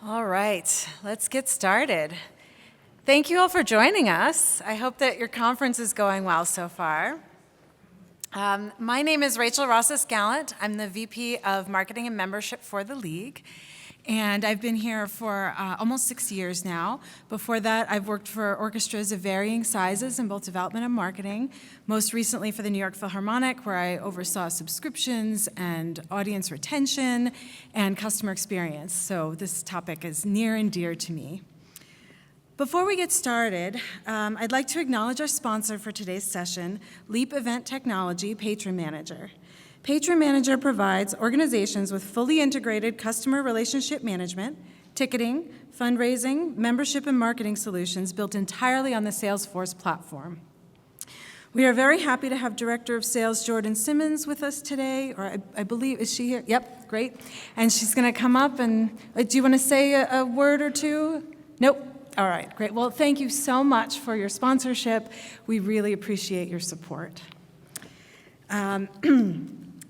All right, let's get started. Thank you all for joining us. I hope that your conference is going well so far. My name is Rachel Rosas-Gallant. I'm the VP of Marketing and Membership for the League, and I've been here for almost 6 years now. Before that, I've worked for orchestras of varying sizes in both development and marketing, most recently for the New York Philharmonic, where I oversaw subscriptions and audience retention and customer experience. So this topic is near and dear to me. Before we get started, I'd like to acknowledge our sponsor for today's session, Leap Event Technology Patron Manager. Patron Manager provides organizations with fully integrated customer relationship management, ticketing, fundraising, membership, and marketing solutions built entirely on the Salesforce platform. We are very happy to have Director of Sales Jordan Simmons with us today, or I believe, is she here? Yep, great. And she's going to come up and, do you want to say a word or two? Nope. All right, great. Well, thank you so much for your sponsorship. We really appreciate your support.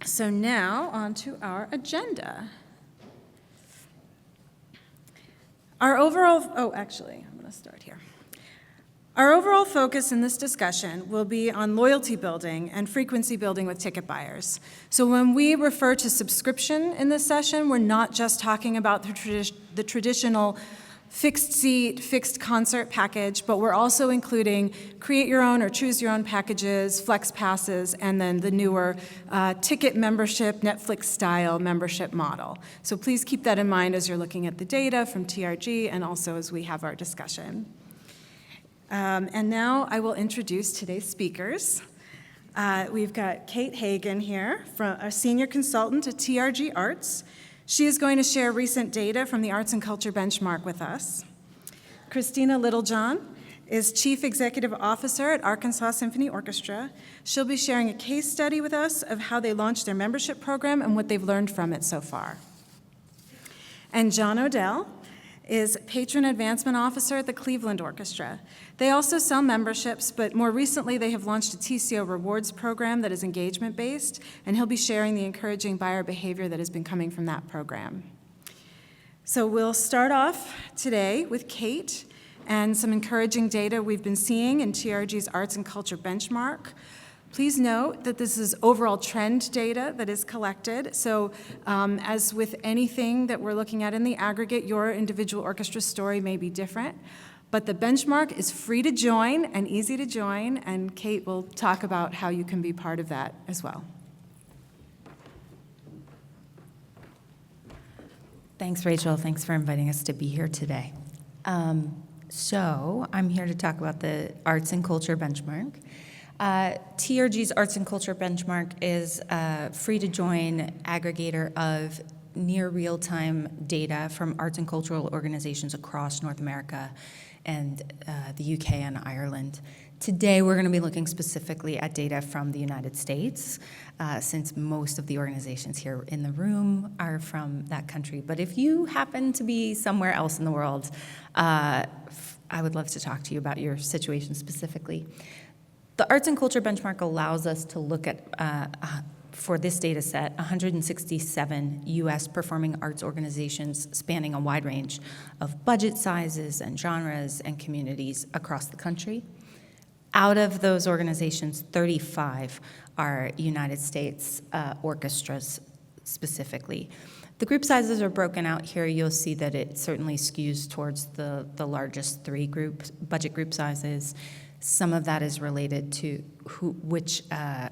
So now on to our agenda. I'm going to start here. Our overall focus in this discussion will be on loyalty building and frequency building with ticket buyers. So when we refer to subscription in this session, we're not just talking about the traditional fixed seat, fixed concert package, but we're also including create your own or choose your own packages, flex passes, and then the newer ticket membership, Netflix style membership model. So please keep that in mind as you're looking at the data from TRG and also as we have our discussion. And now I will introduce today's speakers. We've got Kate Hagan here, a senior consultant at TRG Arts. She is going to share recent data from the Arts and Culture Benchmark with us. Christina Littlejohn is Chief Executive Officer at Arkansas Symphony Orchestra. She'll be sharing a case study with us of how they launched their membership program and what they've learned from it so far. And John Odell is Patron Advancement Officer at the Cleveland Orchestra. They also sell memberships, but more recently they have launched a TCO rewards program that is engagement-based, and he'll be sharing the encouraging buyer behavior that has been coming from that program. So we'll start off today with Kate and some encouraging data we've been seeing in TRG's Arts and Culture Benchmark. Please note that this is overall trend data that is collected. So as with anything that we're looking at in the aggregate, your individual orchestra story may be different. But the benchmark is free to join and easy to join, and Kate will talk about how you can be part of that as well. Thanks, Rachel. Thanks for inviting us to be here today. So I'm here to talk about the Arts and Culture Benchmark. TRG's Arts and Culture Benchmark is a free-to-join aggregator of near real-time data from arts and cultural organizations across North America and the UK and Ireland. Today, we're going to be looking specifically at data from the United States, since most of the organizations here in the room are from that country. But if you happen to be somewhere else in the world, I would love to talk to you about your situation specifically. The Arts and Culture Benchmark allows us to look at, for this data set, 167 U.S. performing arts organizations spanning a wide range of budget sizes and genres and communities across the country. Out of those organizations, 35 are United States orchestras specifically. The group sizes are broken out here. You'll see that it certainly skews towards the largest three budget group sizes. Some of that is related to which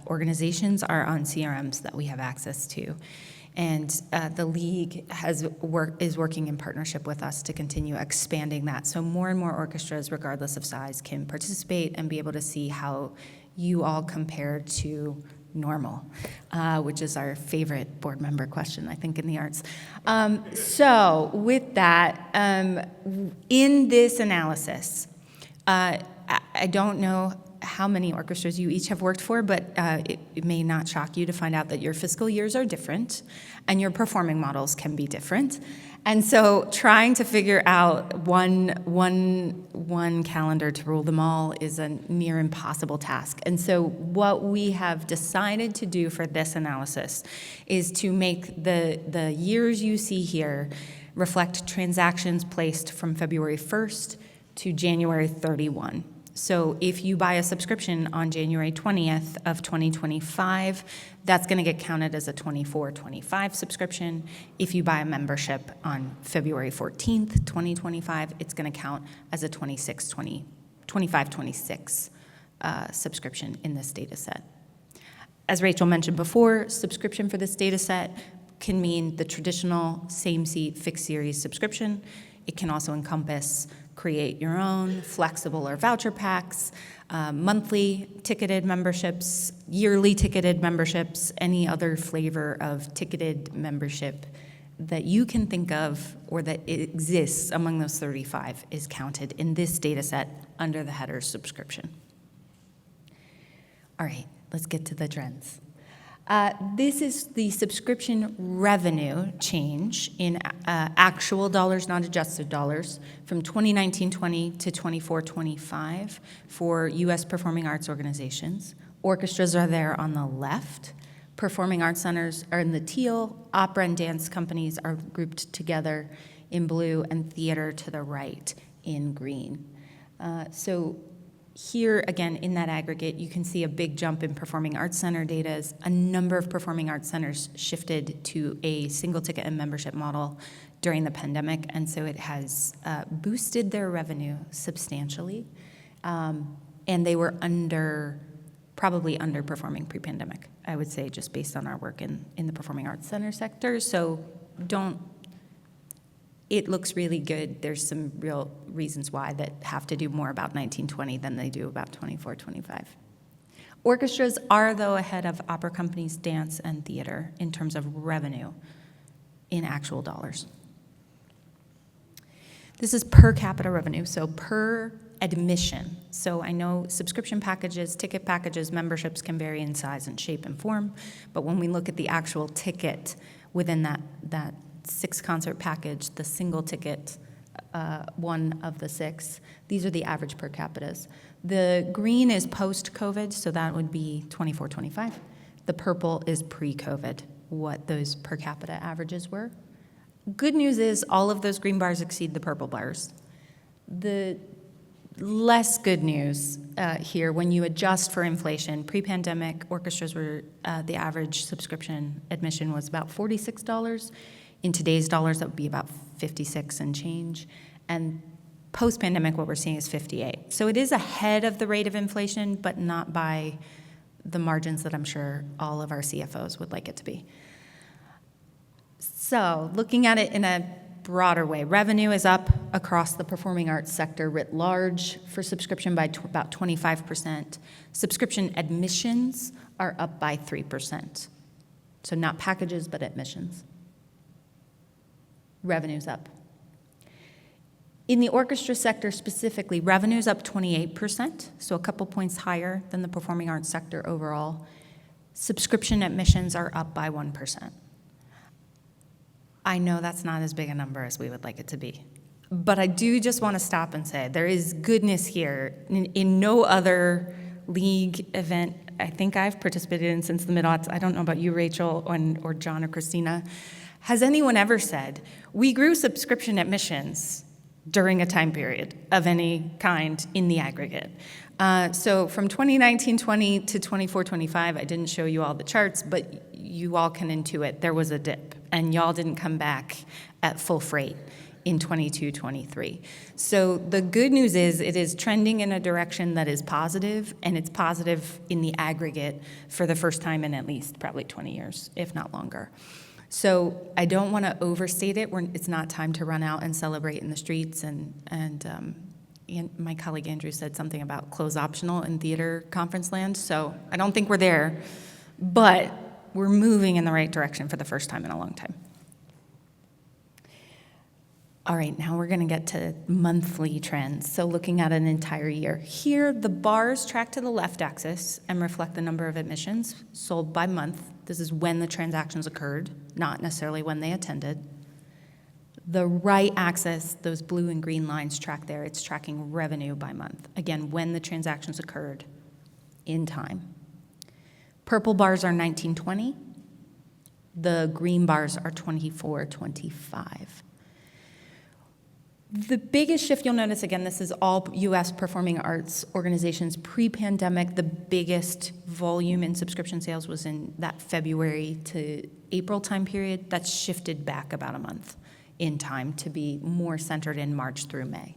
organizations are on CRMs that we have access to. And the League is working in partnership with us to continue expanding that. So more and more orchestras, regardless of size, can participate and be able to see how you all compare to normal, which is our favorite board member question, I think, in the arts. So with that, in this analysis, I don't know how many orchestras you each have worked for, but it may not shock you to find out that your fiscal years are different and your performing models can be different. And so trying to figure out one calendar to rule them all is a near impossible task. And so what we have decided to do for this analysis is to make the years you see here reflect transactions placed from February 1st to January 31. So if you buy a subscription on January 20th of 2025, that's going to get counted as a 24-25 subscription. If you buy a membership on February 14th, 2025, it's going to count as a 25-26 subscription in this data set. As Rachel mentioned before, subscription for this data set can mean the traditional same-seat fixed series subscription. It can also encompass create your own, flexible or voucher packs, monthly ticketed memberships, yearly ticketed memberships, any other flavor of ticketed membership that you can think of or that exists among those 35 is counted in this data set under the header subscription. All right, let's get to the trends. This is the subscription revenue change in actual dollars, not adjusted dollars, from 2019-20 to 24-25 for U.S. performing arts organizations. Orchestras are there on the left. Performing arts centers are in the teal. Opera and dance companies are grouped together in blue, and theater to the right in green. So here, again, in that aggregate, you can see a big jump in performing arts center data as a number of performing arts centers shifted to a single ticket and membership model during the pandemic, and so it has boosted their revenue substantially, and they were probably underperforming pre-pandemic, I would say, just based on our work in the performing arts center sector. So it looks really good. There's some real reasons why that have to do more about 1920 than they do about 24-25. Orchestras are, though, ahead of opera companies, dance, and theater in terms of revenue in actual dollars. This is per capita revenue, so per admission. So I know subscription packages, ticket packages, memberships can vary in size and shape and form, but when we look at the actual ticket within that 6-concert package, the single ticket, one of the 6, these are the average per capitas. The green is post-COVID, so that would be 24-25. The purple is pre-COVID, what those per capita averages were. Good news is all of those green bars exceed the purple bars. The less good news here, when you adjust for inflation, pre-pandemic, orchestras were, the average subscription admission was about $46. In today's dollars, that would be about 56 and change. And post-pandemic, what we're seeing is 58. So it is ahead of the rate of inflation, but not by the margins that I'm sure all of our CFOs would like it to be. So looking at it in a broader way, revenue is up across the performing arts sector writ large for subscription by about 25%. Subscription admissions are up by 3%. So not packages, but admissions. Revenue's up. In the orchestra sector specifically, revenue's up 28%, so a couple points higher than the performing arts sector overall. Subscription admissions are up by 1%. I know that's not as big a number as we would like it to be, but I do just want to stop and say there is goodness here. In no other league event I think I've participated in since the mid-aughts, I don't know about you, Rachel, or John or Christina, has anyone ever said, we grew subscription admissions during a time period of any kind in the aggregate? So from 2019-20 to 24-25, I didn't show you all the charts, but you all can intuit there was a dip, and y'all didn't come back at full freight in 22-23. So the good news is it is trending in a direction that is positive, and it's positive in the aggregate for the first time in at least probably 20 years, if not longer. So I don't want to overstate it. It's not time to run out and celebrate in the streets. And my colleague Andrew said something about close optional in theater conference land. So I don't think we're there, but we're moving in the right direction for the first time in a long time. All right, now we're going to get to monthly trends. So looking at an entire year. Here, the bars track to the left axis and reflect the number of admissions sold by month. This is when the transactions occurred, not necessarily when they attended. The right axis, those blue and green lines track there. It's tracking revenue by month. Again, when the transactions occurred in time. Purple bars are 1920. The green bars are 24-25. The biggest shift you'll notice, again, this is all U.S. performing arts organizations. Pre-pandemic, the biggest volume in subscription sales was in that February to April time period. That's shifted back about a month in time to be more centered in March through May.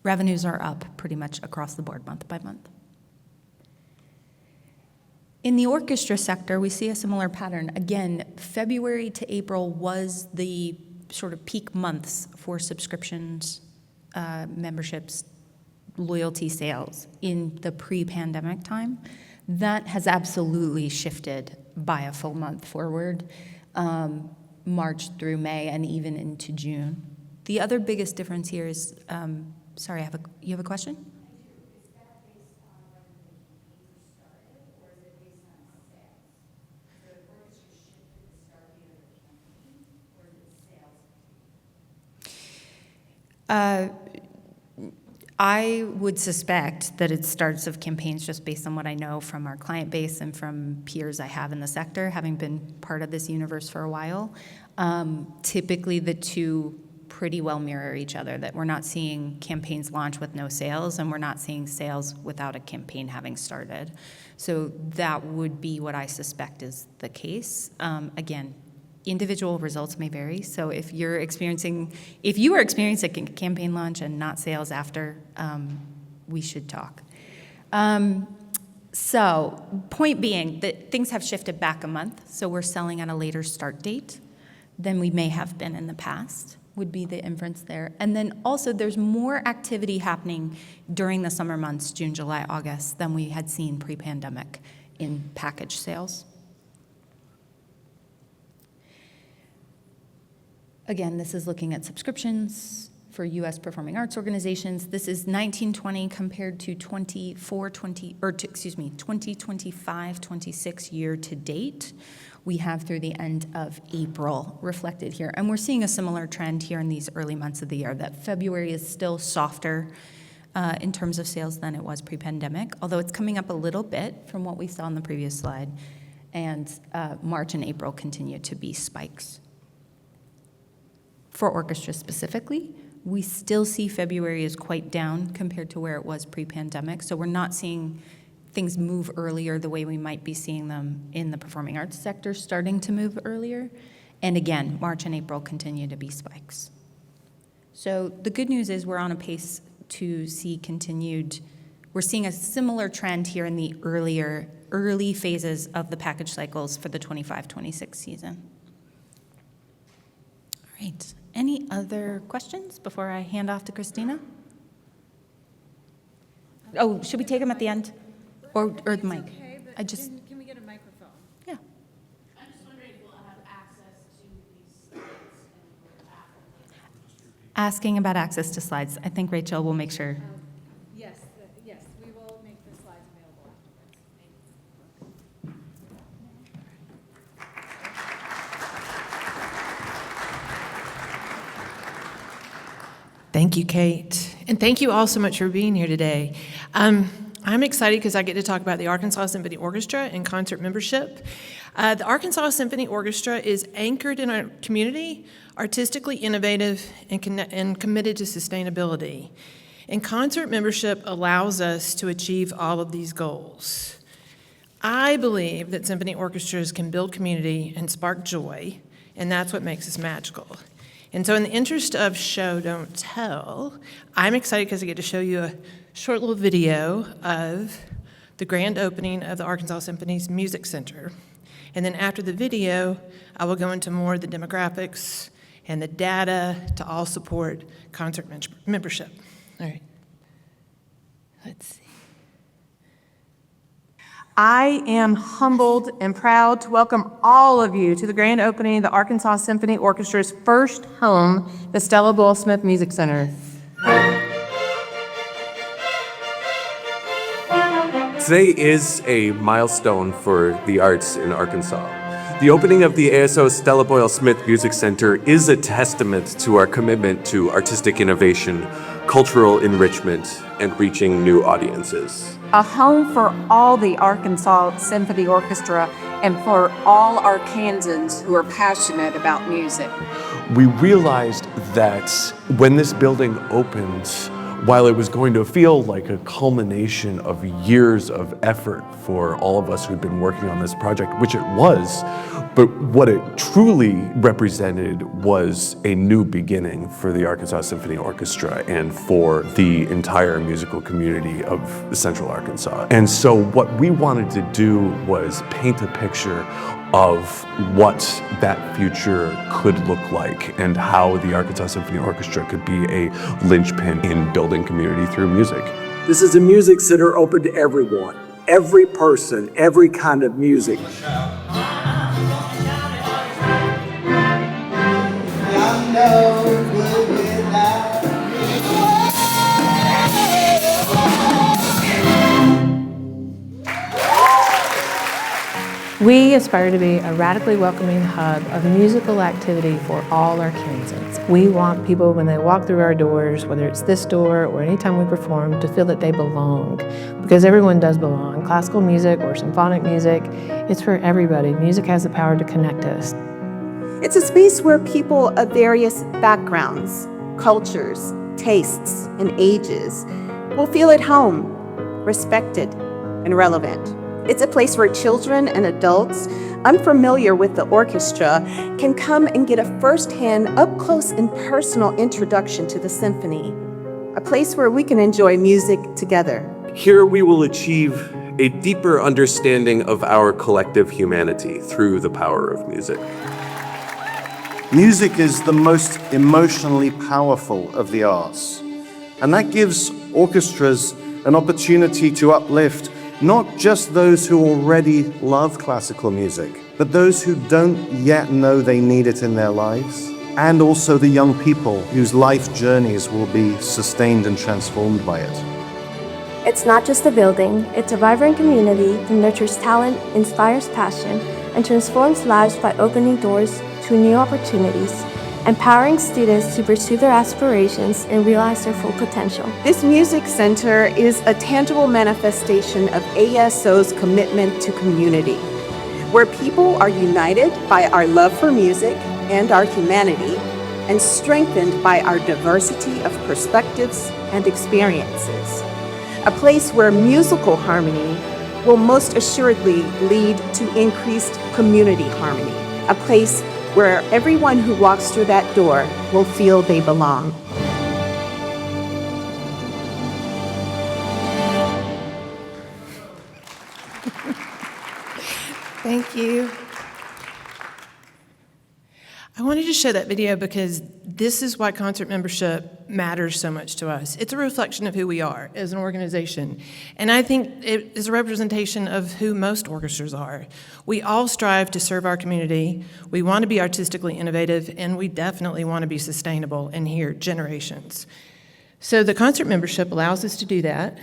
Revenues are up pretty much across the board month by month. In the orchestra sector, we see a similar pattern. Again, February to April was the sort of peak months for subscriptions, memberships, loyalty sales in the pre-pandemic time. That has absolutely shifted by a full month forward, March through May and even into June. The other biggest difference here is, sorry, you have a question? I would suspect that it starts of campaigns just based on what I know from our client base and from peers I have in the sector, having been part of this universe for a while. Typically, the two pretty well mirror each other, that we're not seeing campaigns launch with no sales, and we're not seeing sales without a campaign having started. So that would be what I suspect is the case. Again, individual results may vary. So if you are experiencing a campaign launch and not sales after, we should talk. So point being that things have shifted back a month. So we're selling at a later start date than we may have been in the past, would be the inference there. And then also there's more activity happening during the summer months, June, July, August, than we had seen pre-pandemic in package sales. Again, this is looking at subscriptions for U.S. performing arts organizations. This is 1920 compared to 2025-26 year to date. We have through the end of April reflected here. And we're seeing a similar trend here in these early months of the year, that February is still softer in terms of sales than it was pre-pandemic, although it's coming up a little bit from what we saw in the previous slide. And March and April continue to be spikes. For orchestra specifically, we still see February is quite down compared to where it was pre-pandemic. So we're not seeing things move earlier the way we might be seeing them in the performing arts sector starting to move earlier. And again, March and April continue to be spikes. So the good news is we're on a pace to see we're seeing a similar trend here in the early phases of the package cycles for the 25-26 season. All right. Any other questions before I hand off to Christina? Oh, should we take them at the end? Or the mic? Okay, but can we get a microphone? Yeah. I'm just wondering if we'll have access to these slides Asking about access to slides. I think Rachel will make sure. Yes, we will make the slides available afterwards. Thank you, Kate. And thank you all so much for being here today. I'm excited because I get to talk about the Arkansas Symphony Orchestra and concert membership. The Arkansas Symphony Orchestra is anchored in our community, artistically innovative, and committed to sustainability. And concert membership allows us to achieve all of these goals. I believe that symphony orchestras can build community and spark joy, and that's what makes us magical. And so in the interest of show, don't tell, I'm excited because I get to show you a short little video of the grand opening of the Arkansas Symphony's Music Center. And then after the video, I will go into more of the demographics and the data to all support concert membership. All right. Let's see. I am humbled and proud to welcome all of you to the grand opening of the Arkansas Symphony Orchestra's first home, the Stella Boyle Smith Music Center. Today is a milestone for the arts in Arkansas. The opening of the ASO Stella Boyle Smith Music Center is a testament to our commitment to artistic innovation, cultural enrichment, and reaching new audiences. a home for all the Arkansas Symphony Orchestra and for all Arkansans who are passionate about music. We realized that when this building opened, while it was going to feel like a culmination of years of effort for all of us who'd been working on this project, which it was, but what it truly represented was a new beginning for the Arkansas Symphony Orchestra and for the entire musical community of Central Arkansas. And so what we wanted to do was paint a picture of what that future could look like and how the Arkansas Symphony Orchestra could be a linchpin in building community through music. This is a music center open to everyone, every person, every kind of music. We aspire to be a radically welcoming hub of musical activity for all Arkansans. We want people, when they walk through our doors, whether it's this door or anytime we perform, to feel that they belong, because everyone does belong. Classical music or symphonic music, it's for everybody. Music has the power to connect us. It's a space where people of various backgrounds, cultures, tastes, and ages will feel at home, respected, and relevant. It's a place where children and adults unfamiliar with the orchestra can come and get a first-hand, up-close and personal introduction to the symphony. A place where we can enjoy music together. Here we will achieve a deeper understanding of our collective humanity through the power of music. Music is the most emotionally powerful of the arts, and that gives orchestras an opportunity to uplift not just those who already love classical music, but those who don't yet know they need it in their lives, and also the young people whose life journeys will be sustained and transformed by it. It's not just a building, it's a vibrant community that nurtures talent, inspires passion, and transforms lives by opening doors to new opportunities, empowering students to pursue their aspirations and realize their full potential. This music center is a tangible manifestation of ASO's commitment to community, where people are united by our love for music and our humanity, and strengthened by our diversity of perspectives and experiences. A place where musical harmony will most assuredly lead to increased community harmony. A place where everyone who walks through that door will feel they belong. Thank you. I wanted to show that video because this is why concert membership matters so much to us. It's a reflection of who we are as an organization. And I think it is a representation of who most orchestras are. We all strive to serve our community. We want to be artistically innovative, and we definitely want to be sustainable and here generations. So the concert membership allows us to do that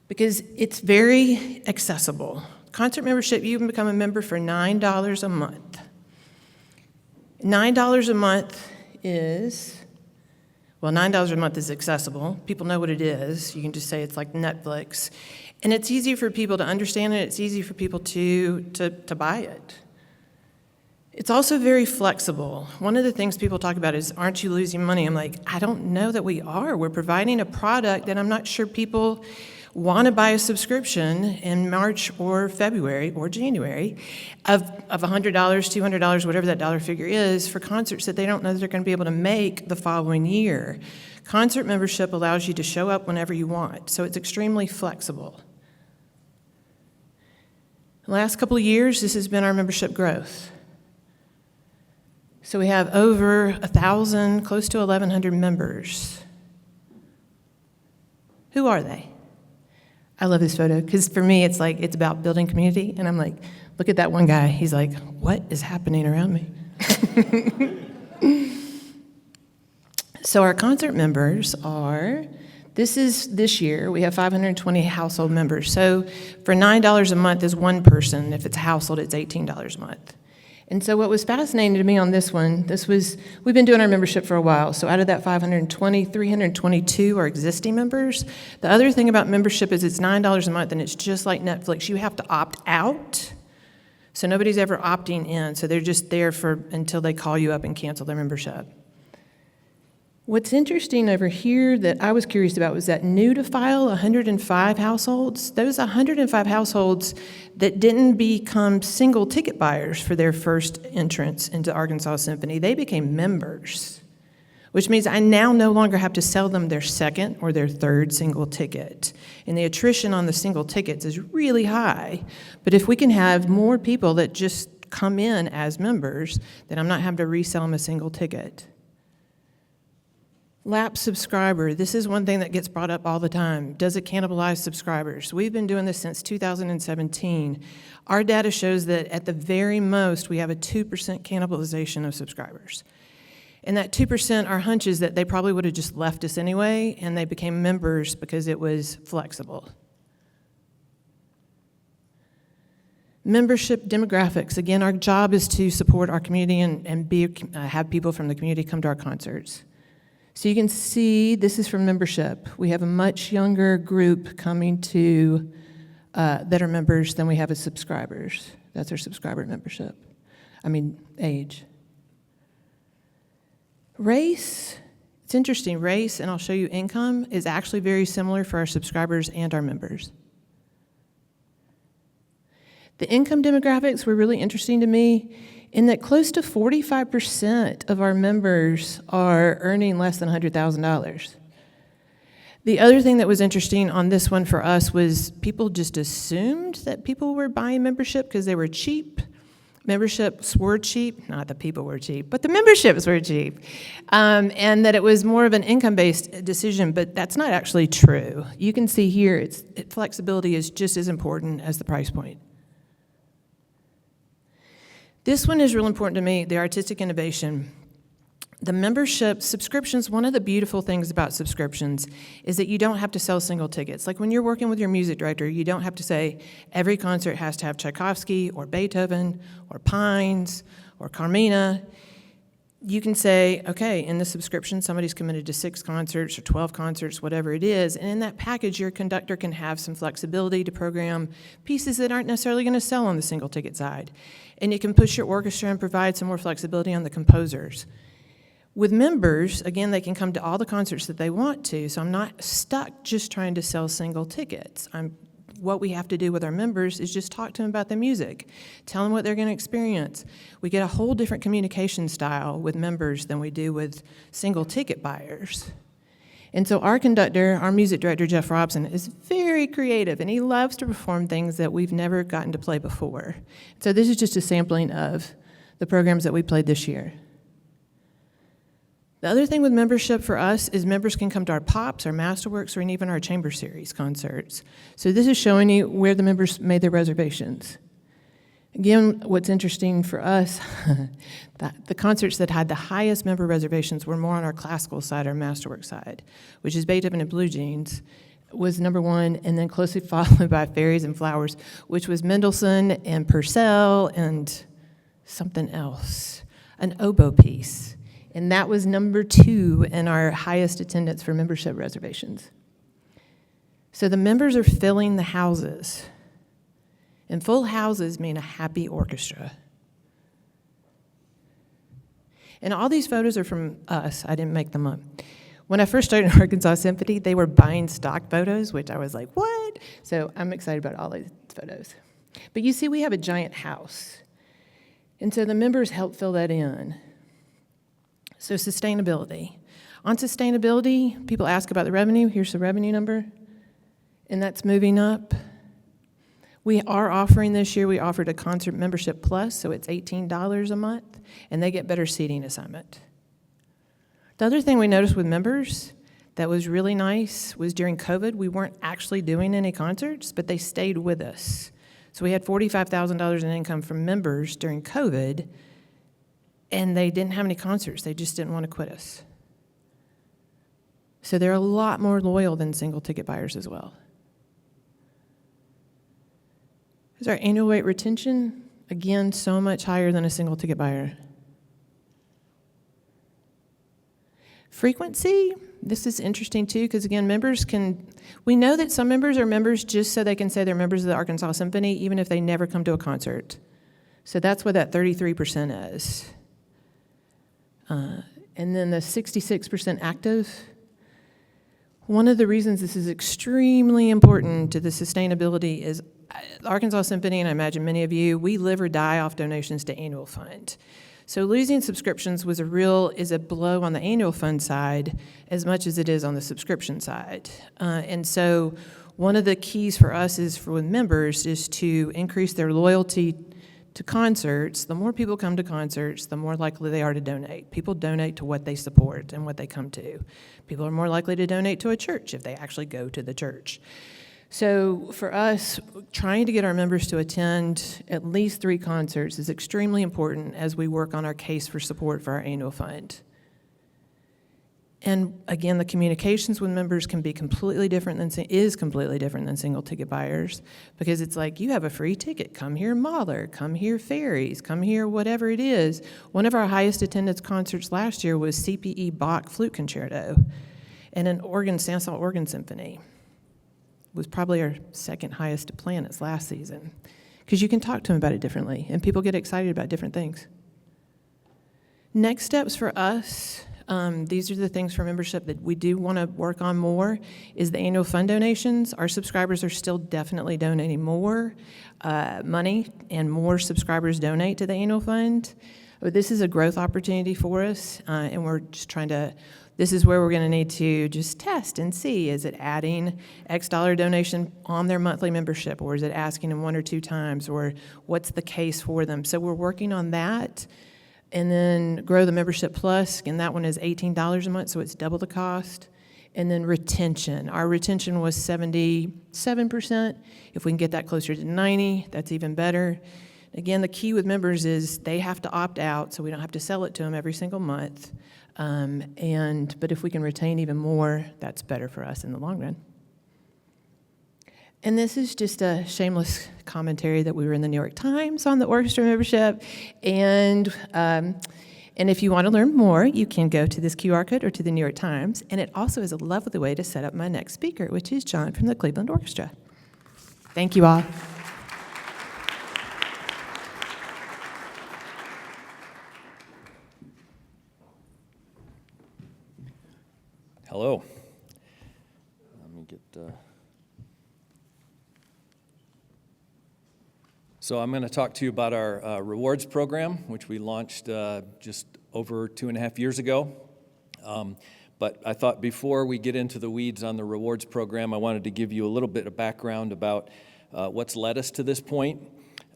because it's very accessible. Concert membership, you can become a member for $9 a month. $9 a month is, well, $9 a month is accessible. People know what it is. You can just say it's like Netflix. And it's easy for people to understand it. It's easy for people to buy it. It's also very flexible. One of the things people talk about is, aren't you losing money? I'm like, I don't know that we are. We're providing a product that I'm not sure people want to buy a subscription in March or February or January of $100, $200, whatever that dollar figure is, for concerts that they don't know that they're going to be able to make the following year. Concert membership allows you to show up whenever you want, so it's extremely flexible. The last couple of years, this has been our membership growth. So we have over 1,000, close to 1,100 members. Who are they? I love this photo because for me, it's like, it's about building community. And I'm like, look at that one guy. He's like, what is happening around me? So our concert members are, this year, we have 520 household members. So for $9 a month is one person. If it's a household, it's $18 a month. And so what was fascinating to me on this one, we've been doing our membership for a while, so out of that 520, 322 are existing members. The other thing about membership is it's $9 a month, and it's just like Netflix. You have to opt out, so nobody's ever opting in, so they're just there until they call you up and cancel their membership. What's interesting over here that I was curious about was that new to file 105 households. Those 105 households that didn't become single ticket buyers for their first entrance into Arkansas Symphony, they became members, which means I now no longer have to sell them their second or their third single ticket. And the attrition on the single tickets is really high. But if we can have more people that just come in as members, then I'm not having to resell them a single ticket. Lapsed subscriber, this is one thing that gets brought up all the time. Does it cannibalize subscribers? We've been doing this since 2017. Our data shows that at the very most, we have a 2% cannibalization of subscribers. And that 2%, our hunch is that they probably would have just left us anyway, and they became members because it was flexible. Membership demographics. Again, our job is to support our community and have people from the community come to our concerts. So you can see this is from membership. We have a much younger group coming to that are members than we have as subscribers. That's our subscriber membership. Age. Race, it's interesting. Race, and I'll show you income, is actually very similar for our subscribers and our members. The income demographics were really interesting to me in that close to 45% of our members are earning less than $100,000. The other thing that was interesting on this one for us was people just assumed that people were buying membership because they were cheap. Memberships were cheap, not that people were cheap, but the memberships were cheap, and that it was more of an income-based decision, but that's not actually true. You can see here, flexibility is just as important as the price point. This one is real important to me, the artistic innovation. The membership subscriptions, one of the beautiful things about subscriptions is that you don't have to sell single tickets. Like when you're working with your music director, you don't have to say every concert has to have Tchaikovsky or Beethoven or Pines or Carmina. You can say, okay, in the subscription, somebody's committed to 6 concerts or 12 concerts, whatever it is, and in that package, your conductor can have some flexibility to program pieces that aren't necessarily going to sell on the single ticket side. And you can push your orchestra and provide some more flexibility on the composers. With members, again, they can come to all the concerts that they want to, so I'm not stuck just trying to sell single tickets. What we have to do with our members is just talk to them about the music, tell them what they're going to experience. We get a whole different communication style with members than we do with single ticket buyers. And so our conductor, our music director, Jeff Robson, is very creative, and he loves to perform things that we've never gotten to play before. So this is just a sampling of the programs that we played this year. The other thing with membership for us is members can come to our POPs, our Masterworks, or even our Chamber Series concerts. So this is showing you where the members made their reservations. Again, what's interesting for us, the concerts that had the highest member reservations were more on our classical side, our Masterworks side, which is Beethoven and Blue Jeans was #1, and then closely followed by Fairies and Flowers, which was Mendelssohn and Purcell and something else, an oboe piece. And that was #2 in our highest attendance for membership reservations. So the members are filling the houses. And full houses mean a happy orchestra. And all these photos are from us. I didn't make them up. When I first started in Arkansas Symphony, they were buying stock photos, which I was like, what? So I'm excited about all these photos. But you see, we have a giant house. And so the members help fill that in. So sustainability. On sustainability, people ask about the revenue. Here's the revenue number. And that's moving up. We are offering this year, we offered a concert membership plus, so it's $18 a month, and they get better seating assignment. The other thing we noticed with members that was really nice was during COVID, we weren't actually doing any concerts, but they stayed with us. So we had $45,000 in income from members during COVID, and they didn't have any concerts. They just didn't want to quit us. So they're a lot more loyal than single ticket buyers as well. Is our annual rate retention? Again, so much higher than a single ticket buyer. Frequency, this is interesting too, because again, we know that some members are members just so they can say they're members of the Arkansas Symphony, even if they never come to a concert. So that's what that 33% is. And then the 66% active. One of the reasons this is extremely important to the sustainability is the Arkansas Symphony, and I imagine many of you, we live or die off donations to annual fund. So losing subscriptions is a blow on the annual fund side as much as it is on the subscription side. And so one of the keys for us with members is to increase their loyalty to concerts. The more people come to concerts, the more likely they are to donate. People donate to what they support and what they come to. People are more likely to donate to a church if they actually go to the church. So for us, trying to get our members to attend at least 3 concerts is extremely important as we work on our case for support for our annual fund. And again, the communications with members can be completely different than single ticket buyers, because it's like, you have a free ticket, come here Mahler, come here Fairies, come here whatever it is. One of our highest attendance concerts last year was CPE Bach Flute Concerto and an Nassau Organ Symphony. Was probably our second highest to Planets last season, because you can talk to them about it differently, and people get excited about different things. Next steps for us, these are the things for membership that we do want to work on more, is the annual fund donations. Our subscribers are still definitely donating more money, and more subscribers donate to the annual fund. But this is a growth opportunity for us, and we're just this is where we're going to need to just test and see, is it adding X dollar donation on their monthly membership, or is it asking them 1 or 2 times, or what's the case for them? So we're working on that. And then grow the membership plus, and that one is $18 a month, so it's double the cost. And then retention. Our retention was 77%. If we can get that closer to 90, that's even better. Again, the key with members is they have to opt out, so we don't have to sell it to them every single month. But if we can retain even more, that's better for us in the long run. And this is just a shameless commentary that we were in the New York Times on the orchestra membership. And if you want to learn more, you can go to this QR code or to the New York Times. And it also is a lovely way to set up my next speaker, which is John from the Cleveland Orchestra. Thank you all. Hello. Let me get... So I'm going to talk to you about our rewards program, which we launched just over 2.5 years ago. But I thought before we get into the weeds on the rewards program, I wanted to give you a little bit of background about what's led us to this point,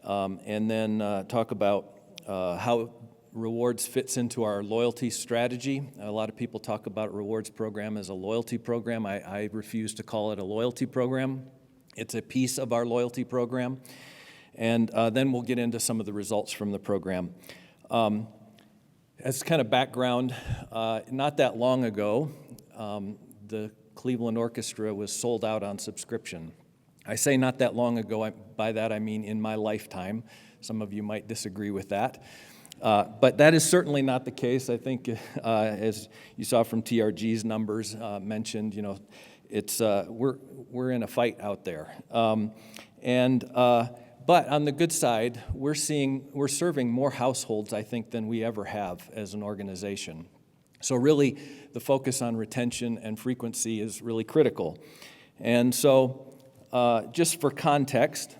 and then talk about how rewards fits into our loyalty strategy. A lot of people talk about rewards program as a loyalty program. I refuse to call it a loyalty program. It's a piece of our loyalty program. And then we'll get into some of the results from the program. As kind of background, not that long ago, the Cleveland Orchestra was sold out on subscription. I say not that long ago, by that I mean in my lifetime. Some of you might disagree with that. But that is certainly not the case. I think, as you saw from TRG's numbers mentioned, it's we're in a fight out there. But on the good side, we're serving more households, I think, than we ever have as an organization. So really, the focus on retention and frequency is really critical. And so, just for context,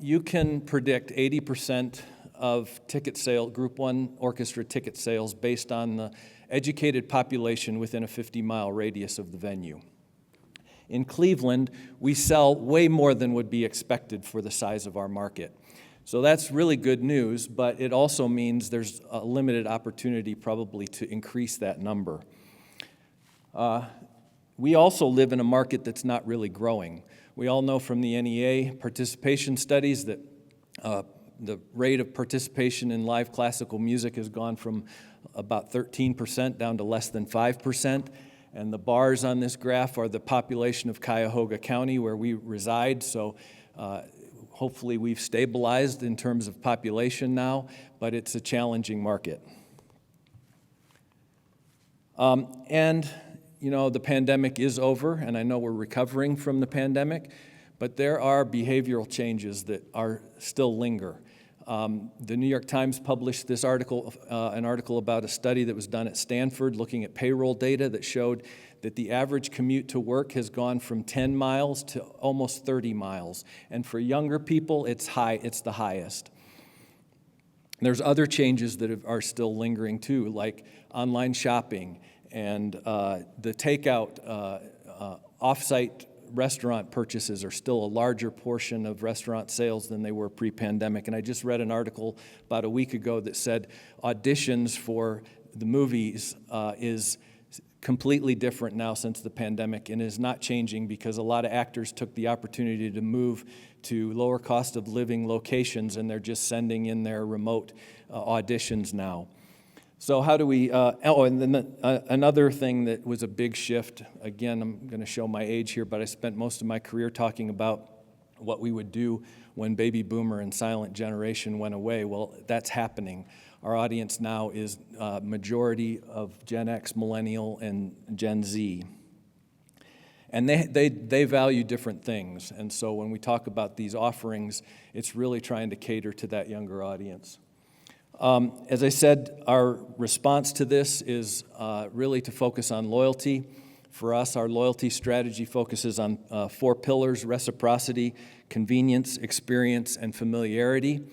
you can predict 80% of ticket sale, Group 1 orchestra ticket sales based on the educated population within a 50-mile radius of the venue. In Cleveland, we sell way more than would be expected for the size of our market. So that's really good news, but it also means there's a limited opportunity probably to increase that number. We also live in a market that's not really growing. We all know from the NEA participation studies that the rate of participation in live classical music has gone from about 13% down to less than 5%. And the bars on this graph are the population of Cuyahoga County where we reside. So hopefully we've stabilized in terms of population now, but it's a challenging market. And the pandemic is over, and I know we're recovering from the pandemic, but there are behavioral changes that are still linger. The New York Times published this article, an article about a study that was done at Stanford looking at payroll data that showed that the average commute to work has gone from 10 miles to almost 30 miles. And for younger people, it's the highest. There's other changes that are still lingering too, like online shopping and the takeout, off-site restaurant purchases are still a larger portion of restaurant sales than they were pre-pandemic. And I just read an article about a week ago that said auditions for the movies is completely different now since the pandemic and is not changing because a lot of actors took the opportunity to move to lower cost of living locations and they're just sending in their remote auditions now. So how do we, and then another thing that was a big shift, again, I'm going to show my age here, but I spent most of my career talking about what we would do when baby boomer and silent generation went away. Well, that's happening. Our audience now is majority of Gen X, Millennial, and Gen Z. And they value different things. And so when we talk about these offerings, it's really trying to cater to that younger audience. As I said, our response to this is really to focus on loyalty. For us, our loyalty strategy focuses on 4 pillars: reciprocity, convenience, experience, and familiarity.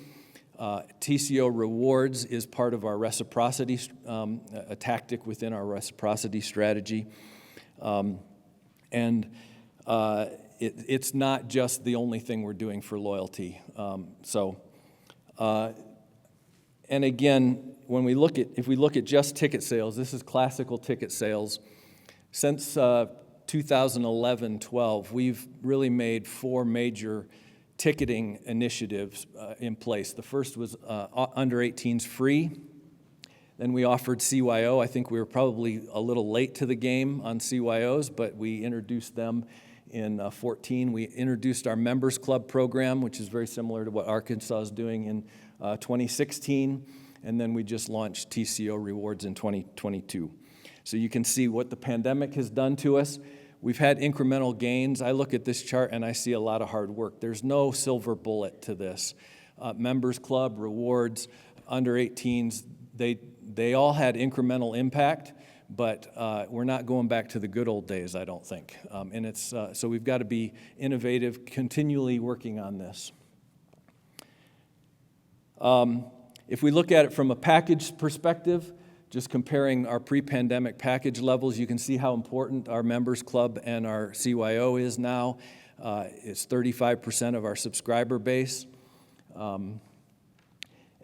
TCO Rewards is part of our reciprocity, a tactic within our reciprocity strategy. It's not just the only thing we're doing for loyalty. And again, if we look at just ticket sales, this is classical ticket sales. Since 2011-12, we've really made 4 major ticketing initiatives in place. The first was under 18s free. Then we offered CYO. I think we were probably a little late to the game on CYOs, but we introduced them in 14. We introduced our Members Club program, which is very similar to what Arkansas is doing in 2016, and then we just launched TCO Rewards in 2022. So you can see what the pandemic has done to us. We've had incremental gains. I look at this chart and I see a lot of hard work. There's no silver bullet to this. Members Club, Rewards, under 18s, they all had incremental impact, but we're not going back to the good old days, I don't think. So we've got to be innovative, continually working on this. If we look at it from a package perspective, just comparing our pre-pandemic package levels, you can see how important our Members Club and our CYO is now. It's 35% of our subscriber base.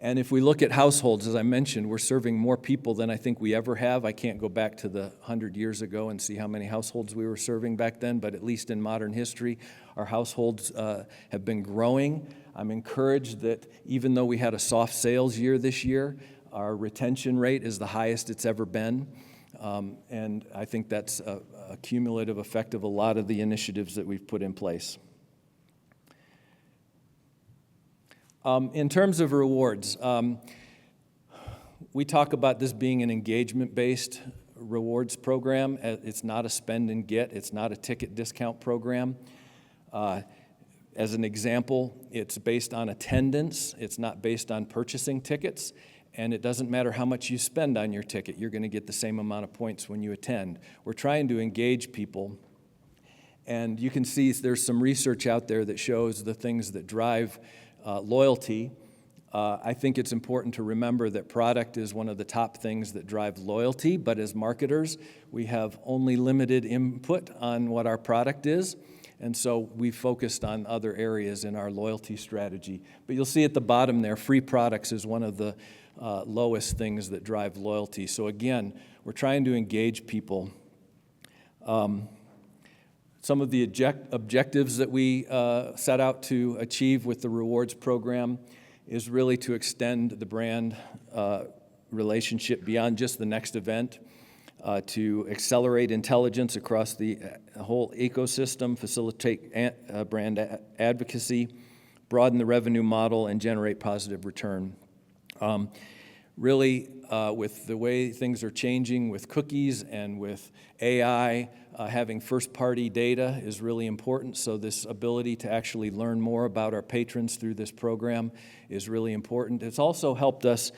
And if we look at households, as I mentioned, we're serving more people than I think we ever have. I can't go back to the 100 years ago and see how many households we were serving back then, but at least in modern history, our households have been growing. I'm encouraged that even though we had a soft sales year this year, our retention rate is the highest it's ever been. And I think that's a cumulative effect of a lot of the initiatives that we've put in place. In terms of rewards, we talk about this being an engagement-based rewards program. It's not a spend and get. It's not a ticket discount program. As an example, it's based on attendance. It's not based on purchasing tickets. And it doesn't matter how much you spend on your ticket. You're going to get the same amount of points when you attend. We're trying to engage people. And you can see there's some research out there that shows the things that drive loyalty. I think it's important to remember that product is one of the top things that drive loyalty, but as marketers, we have only limited input on what our product is, and so we focused on other areas in our loyalty strategy. But you'll see at the bottom there, free products is one of the lowest things that drive loyalty. So again, we're trying to engage people. Some of the objectives that we set out to achieve with the rewards program is really to extend the brand relationship beyond just the next event, to accelerate intelligence across the whole ecosystem, facilitate brand advocacy, broaden the revenue model, and generate positive return. Really, with the way things are changing with cookies and with AI, having first-party data is really important. So this ability to actually learn more about our patrons through this program is really important. It's also helped us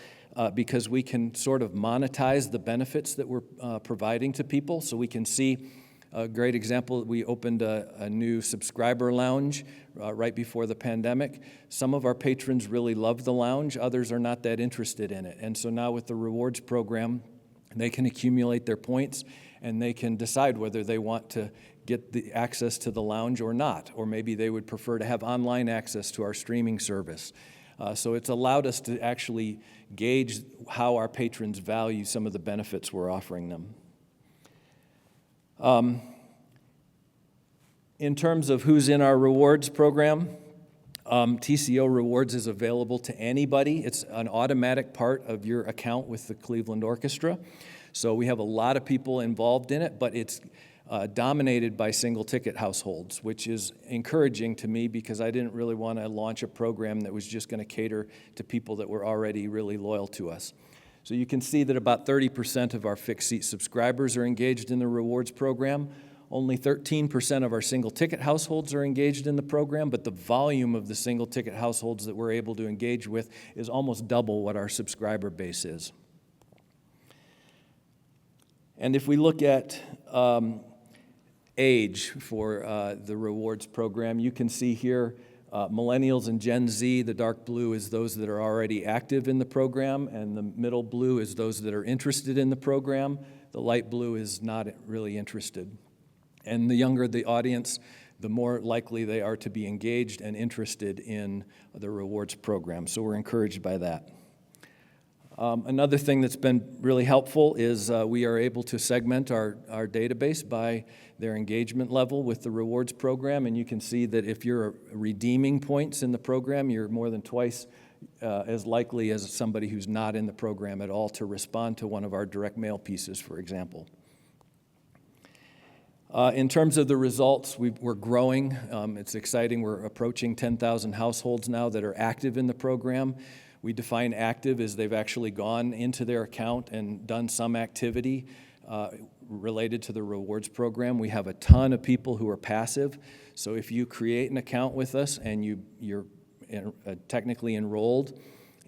because we can sort of monetize the benefits that we're providing to people. So we can see a great example, we opened a new subscriber lounge right before the pandemic. Some of our patrons really love the lounge, others are not that interested in it. And so now with the rewards program, they can accumulate their points and they can decide whether they want to get the access to the lounge or not, or maybe they would prefer to have online access to our streaming service. So it's allowed us to actually gauge how our patrons value some of the benefits we're offering them. In terms of who's in our rewards program, TCO Rewards is available to anybody. It's an automatic part of your account with the Cleveland Orchestra. So we have a lot of people involved in it, but it's dominated by single ticket households, which is encouraging to me because I didn't really want to launch a program that was just going to cater to people that were already really loyal to us. So you can see that about 30% of our fixed seat subscribers are engaged in the rewards program. Only 13% of our single ticket households are engaged in the program, but the volume of the single ticket households that we're able to engage with is almost double what our subscriber base is. And if we look at age for the rewards program, you can see here millennials and Gen Z. The dark blue is those that are already active in the program, and the middle blue is those that are interested in the program. The light blue is not really interested. And the younger the audience, the more likely they are to be engaged and interested in the rewards program. So we're encouraged by that. Another thing that's been really helpful is we are able to segment our database by their engagement level with the rewards program, and you can see that if you're redeeming points in the program, you're more than twice as likely as somebody who's not in the program at all to respond to one of our direct mail pieces, for example. In terms of the results, we're growing. It's exciting. We're approaching 10,000 households now that are active in the program. We define active as they've actually gone into their account and done some activity related to the rewards program. We have a ton of people who are passive. So if you create an account with us and you're technically enrolled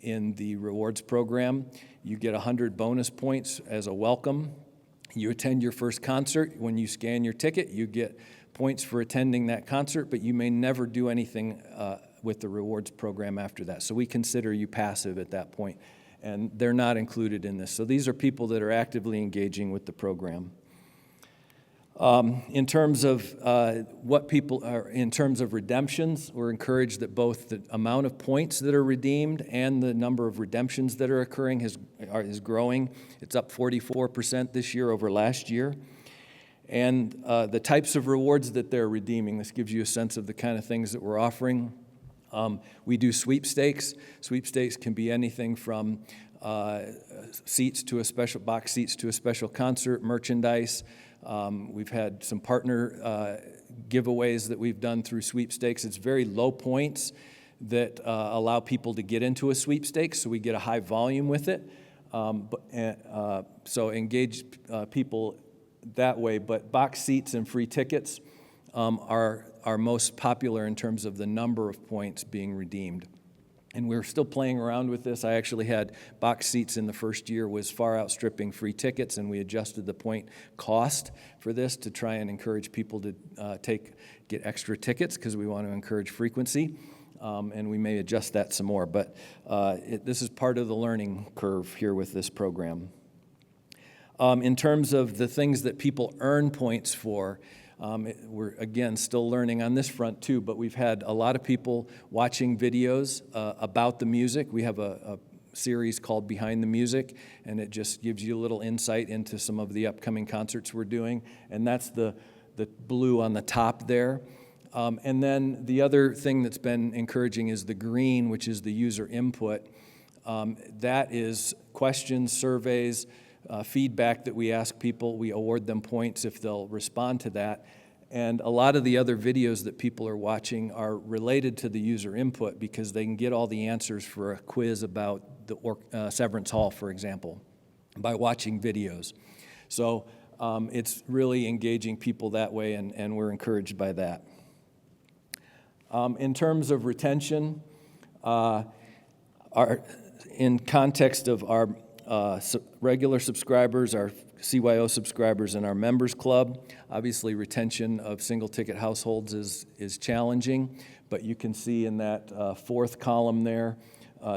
in the rewards program, you get 100 bonus points as a welcome. You attend your first concert. When you scan your ticket, you get points for attending that concert, but you may never do anything with the rewards program after that. So we consider you passive at that point, and they're not included in this. So these are people that are actively engaging with the program. In terms of what people are, in terms of redemptions, we're encouraged that both the amount of points that are redeemed and the number of redemptions that are occurring is growing. It's up 44% this year over last year. And the types of rewards that they're redeeming, this gives you a sense of the kind of things that we're offering. We do sweepstakes. Sweepstakes can be anything from seats to a special box seats to a special concert, merchandise. We've had some partner giveaways that we've done through sweepstakes. It's very low points that allow people to get into a sweepstakes, so we get a high volume with it. So engage people that way. But box seats and free tickets are most popular in terms of the number of points being redeemed. And we're still playing around with this. I actually had box seats in the first year was far outstripping free tickets, and we adjusted the point cost for this to try and encourage people to get extra tickets because we want to encourage frequency. And we may adjust that some more. But this is part of the learning curve here with this program. In terms of the things that people earn points for, we're, again, still learning on this front, too, but we've had a lot of people watching videos about the music. We have a series called Behind the Music, and it just gives you a little insight into some of the upcoming concerts we're doing, and that's the blue on the top there. And then the other thing that's been encouraging is the green, which is the user input. That is questions, surveys, feedback that we ask people. We award them points if they'll respond to that. And a lot of the other videos that people are watching are related to the user input because they can get all the answers for a quiz about the Severance Hall, for example, by watching videos. So it's really engaging people that way, and we're encouraged by that. In terms of retention, in context of our regular subscribers, our CYO subscribers, and our members club, obviously retention of single-ticket households is challenging, but you can see in that fourth column there,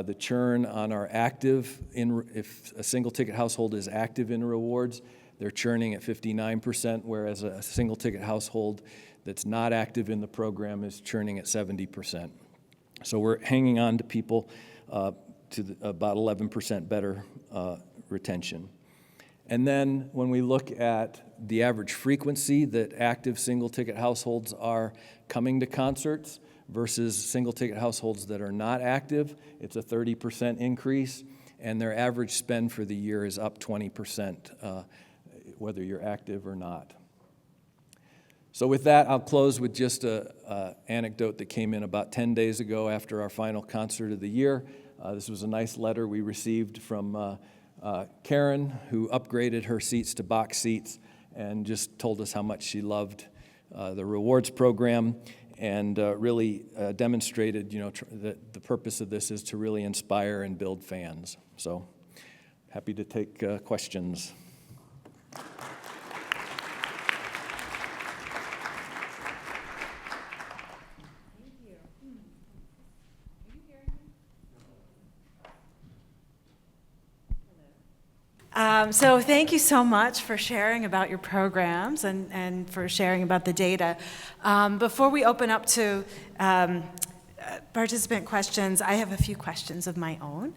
the churn on our active, if a single-ticket household is active in rewards, they're churning at 59%, whereas a single-ticket household that's not active in the program is churning at 70%. So we're hanging on to people to about 11% better retention. And then when we look at the average frequency that active single-ticket households are coming to concerts versus single-ticket households that are not active, it's a 30% increase, and their average spend for the year is up 20%, whether you're active or not. So with that, I'll close with just an anecdote that came in about 10 days ago after our final concert of the year. This was a nice letter we received from Karen, who upgraded her seats to box seats and just told us how much she loved the rewards program and really demonstrated, that the purpose of this is to really inspire and build fans. So happy to take questions. So thank you so much for sharing about your programs and for sharing about the data. Before we open up to participant questions, I have a few questions of my own.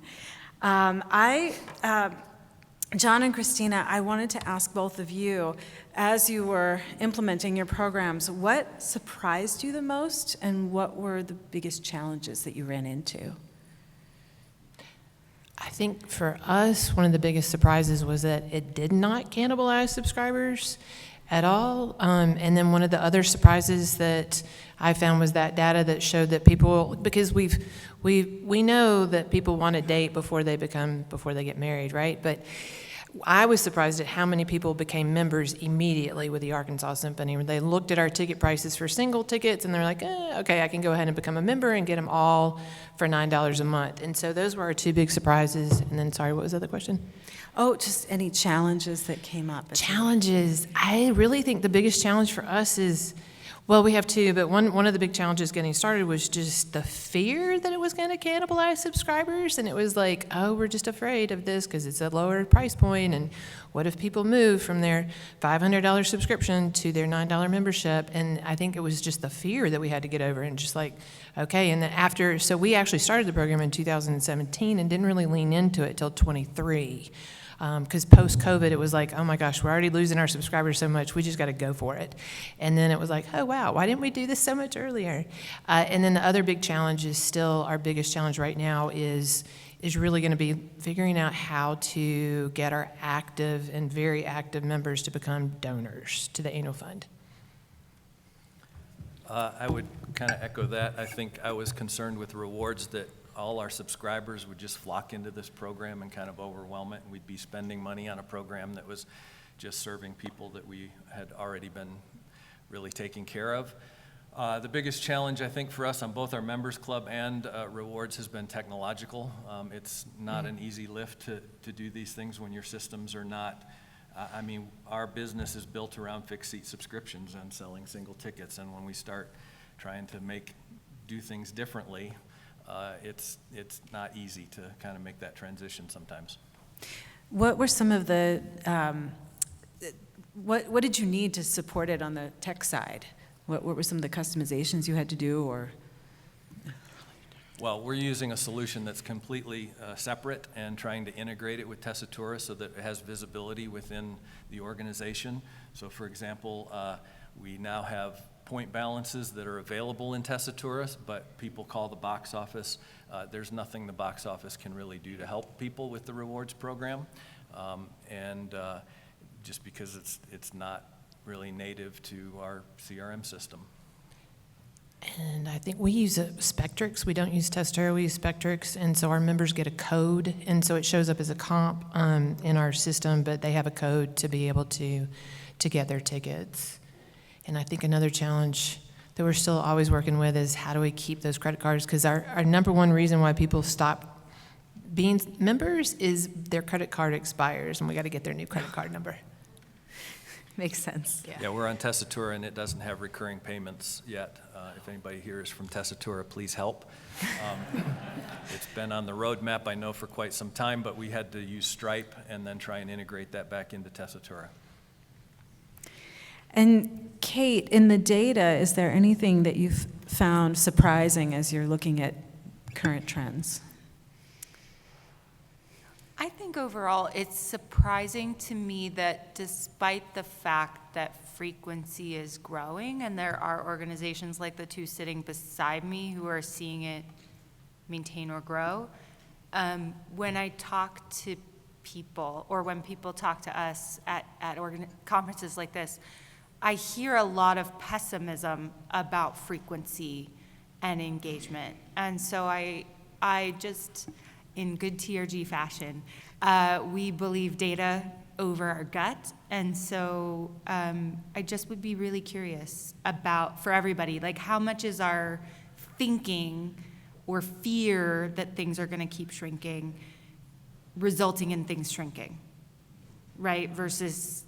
John and Christina, I wanted to ask both of you, as you were implementing your programs, what surprised you the most and what were the biggest challenges that you ran into? I think for us, one of the biggest surprises was that it did not cannibalize subscribers at all. And then one of the other surprises that I found was that data that showed that people, because we know that people want to date before they get married, right? But I was surprised at how many people became members immediately with the Arkansas Symphony. They looked at our ticket prices for single tickets and they're like, okay, I can go ahead and become a member and get them all for $9 a month. And so those were our two big surprises. And then, sorry, what was the other question? Oh, just any challenges that came up. Challenges. I really think the biggest challenge for us is, well, we have two, but one of the big challenges getting started was just the fear that it was going to cannibalize subscribers. And it was like, oh, we're just afraid of this because it's a lower price point. And what if people move from their $500 subscription to their $9 membership? And I think it was just the fear that we had to get over and just like, okay. And then so we actually started the program in 2017 and didn't really lean into it till 23. Because post-COVID, it was like, oh my gosh, we're already losing our subscribers so much, we just got to go for it. And then it was like, oh wow, why didn't we do this so much earlier? And then the other big challenge is still, our biggest challenge right now is really going to be figuring out how to get our active and very active members to become donors to the annual fund. I would kind of echo that. I think I was concerned with rewards that all our subscribers would just flock into this program and kind of overwhelm it, and we'd be spending money on a program that was just serving people that we had already been really taking care of. The biggest challenge, I think, for us on both our members club and rewards has been technological. It's not an easy lift to do these things when your systems are not, our business is built around fixed seat subscriptions and selling single tickets, and when we start trying to do things differently, it's not easy to kind of make that transition sometimes. What were some of the, what did you need to support it on the tech side? What were some of the customizations you had to do, or? Well, we're using a solution that's completely separate and trying to integrate it with Tessitura so that it has visibility within the organization. So for example, we now have point balances that are available in Tessitura, but people call the box office. There's nothing the box office can really do to help people with the rewards program. Just because it's not really native to our CRM system. And I think we use Spectrix. We don't use Testera, we use Spectrix. And so our members get a code, and so it shows up as a comp in our system, but they have a code to be able to get their tickets. And I think another challenge that we're still always working with is how do we keep those credit cards? Because our number one reason why people stop being members is their credit card expires, and we got to get their new credit card number. Makes sense. Yeah, we're on Tessitura, and it doesn't have recurring payments yet. If anybody here is from Tessitura, please help. It's been on the roadmap, I know, for quite some time, but we had to use Stripe and then try and integrate that back into Tessitura. And Kate, in the data, is there anything that you've found surprising as you're looking at current trends? I think overall it's surprising to me that despite the fact that frequency is growing, and there are organizations like the two sitting beside me who are seeing it maintain or grow, when I talk to people, or when people talk to us at conferences like this, I hear a lot of pessimism about frequency and engagement. And so I just, in good TRG fashion, we believe data over our gut. And so I just would be really curious about, for everybody, like how much is our thinking or fear that things are going to keep shrinking resulting in things shrinking, right? Versus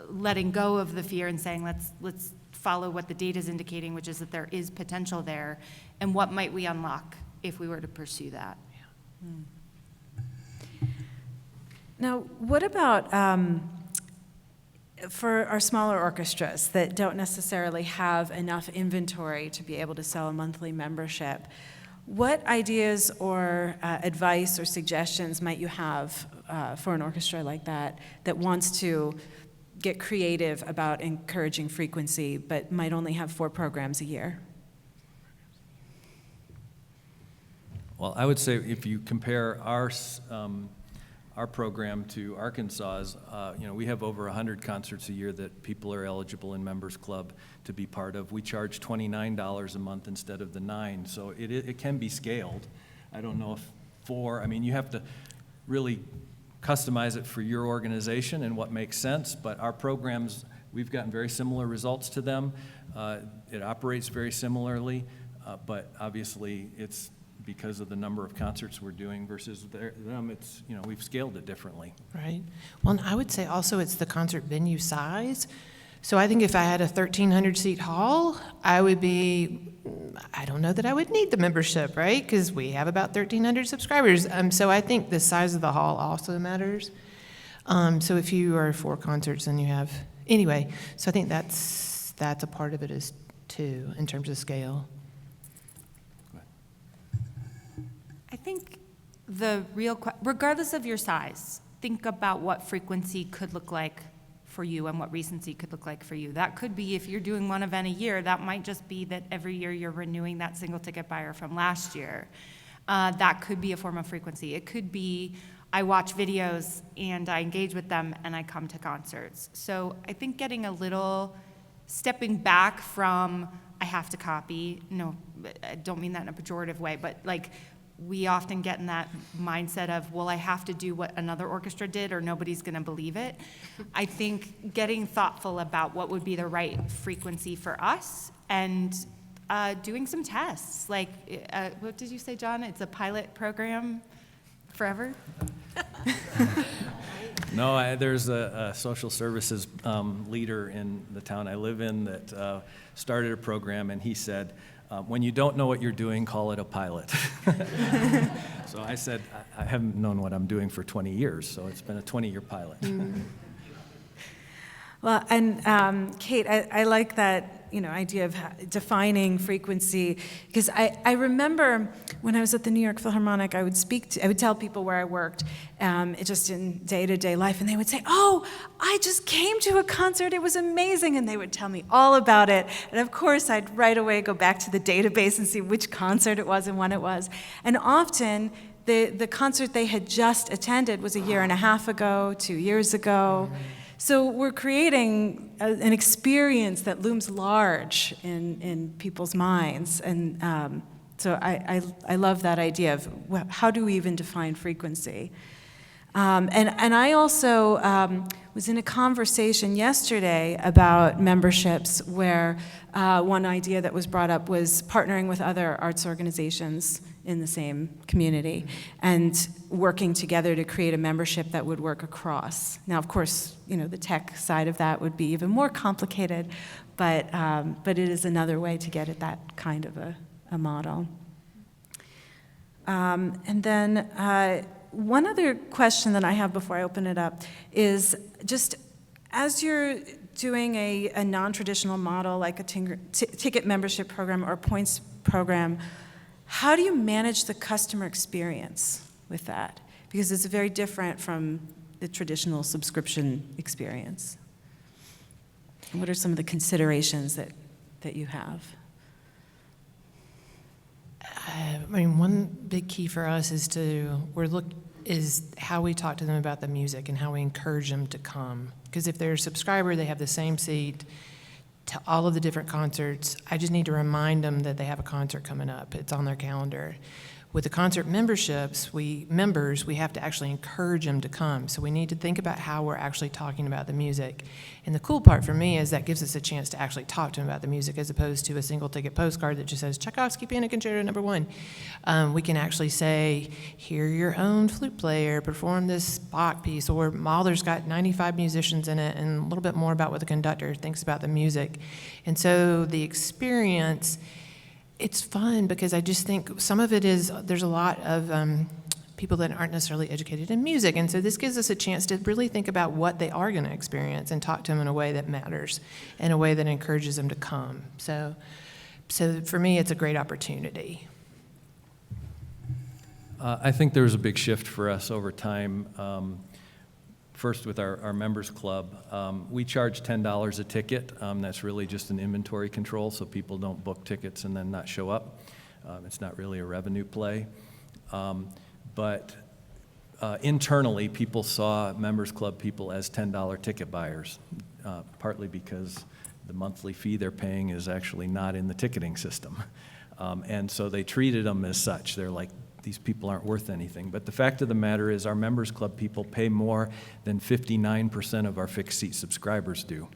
letting go of the fear and saying, let's follow what the data is indicating, which is that there is potential there, and what might we unlock if we were to pursue that? Now, what about for our smaller orchestras that don't necessarily have enough inventory to be able to sell a monthly membership? What ideas or advice or suggestions might you have for an orchestra like that wants to get creative about encouraging frequency but might only have 4 programs a year? Well, I would say if you compare our program to Arkansas's, we have over 100 concerts a year that people are eligible in Members Club to be part of. We charge $29 a month instead of the $9, so it can be scaled. I don't know if 4, you have to really customize it for your organization and what makes sense, but our programs, we've gotten very similar results to them. It operates very similarly, but obviously it's because of the number of concerts we're doing versus them, it's, we've scaled it differently. Right. Well, and I would say also it's the concert venue size. So I think if I had a 1,300 seat hall, I don't know that I would need the membership, right? Because we have about 1,300 subscribers. So I think the size of the hall also matters. So if you are 4 concerts, then you have, anyway, so I think that's a part of it too, in terms of scale. I think regardless of your size, think about what frequency could look like for you and what recency could look like for you. That could be, if you're doing one event a year, that might just be that every year you're renewing that single ticket buyer from last year. That could be a form of frequency. It could be, I watch videos and I engage with them and I come to concerts. So I think getting a little, stepping back from, I have to copy, no, I don't mean that in a pejorative way, but like, we often get in that mindset of, well, I have to do what another orchestra did or nobody's going to believe it. I think getting thoughtful about what would be the right frequency for us and doing some tests. Like, what did you say, John? It's a pilot program forever? No, there's a social services leader in the town I live in that started a program, and he said, when you don't know what you're doing, call it a pilot. So I said, I haven't known what I'm doing for 20 years, so it's been a 20-year pilot. Well, and Kate, I like that idea of defining frequency, because I remember when I was at the New York Philharmonic, I would tell people where I worked, just in day-to-day life, and they would say, "Oh, I just came to a concert, it was amazing," and they would tell me all about it, and of course I'd right away go back to the database and see which concert it was and when it was, and often the concert they had just attended was a year and a half ago, 2 years ago. So we're creating an experience that looms large in people's minds. And so I love that idea of how do we even define frequency? And I also was in a conversation yesterday about memberships where one idea that was brought up was partnering with other arts organizations in the same community and working together to create a membership that would work across. Now, of course, the tech side of that would be even more complicated, but it is another way to get at that kind of a model. And then one other question that I have before I open it up is just as you're doing a non-traditional model like a ticket membership program or a points program, how do you manage the customer experience with that? Because it's very different from the traditional subscription experience. And what are some of the considerations that you have? One big key for us is how we talk to them about the music and how we encourage them to come. Because if they're a subscriber, they have the same seat to all of the different concerts. I just need to remind them that they have a concert coming up. It's on their calendar. With the concert memberships, we have to actually encourage them to come. So we need to think about how we're actually talking about the music. And the cool part for me is that gives us a chance to actually talk to them about the music as opposed to a single ticket postcard that just says Tchaikovsky Piano Concerto No. 1. We can actually say, hear your own flute player perform this Bach piece, or Mahler's got 95 musicians in it, and a little bit more about what the conductor thinks about the music. And so the experience, it's fun because I just think some of it is, there's a lot of people that aren't necessarily educated in music, and so this gives us a chance to really think about what they are going to experience and talk to them in a way that matters, in a way that encourages them to come. So for me, it's a great opportunity. I think there was a big shift for us over time. First, with our members club, we charge $10 a ticket. That's really just an inventory control, so people don't book tickets and then not show up. It's not really a revenue play. But internally, people saw members club people as $10 ticket buyers, partly because the monthly fee they're paying is actually not in the ticketing system. And so they treated them as such. They're like, these people aren't worth anything. But the fact of the matter is our members club people pay more than 59% of our fixed seat subscribers do.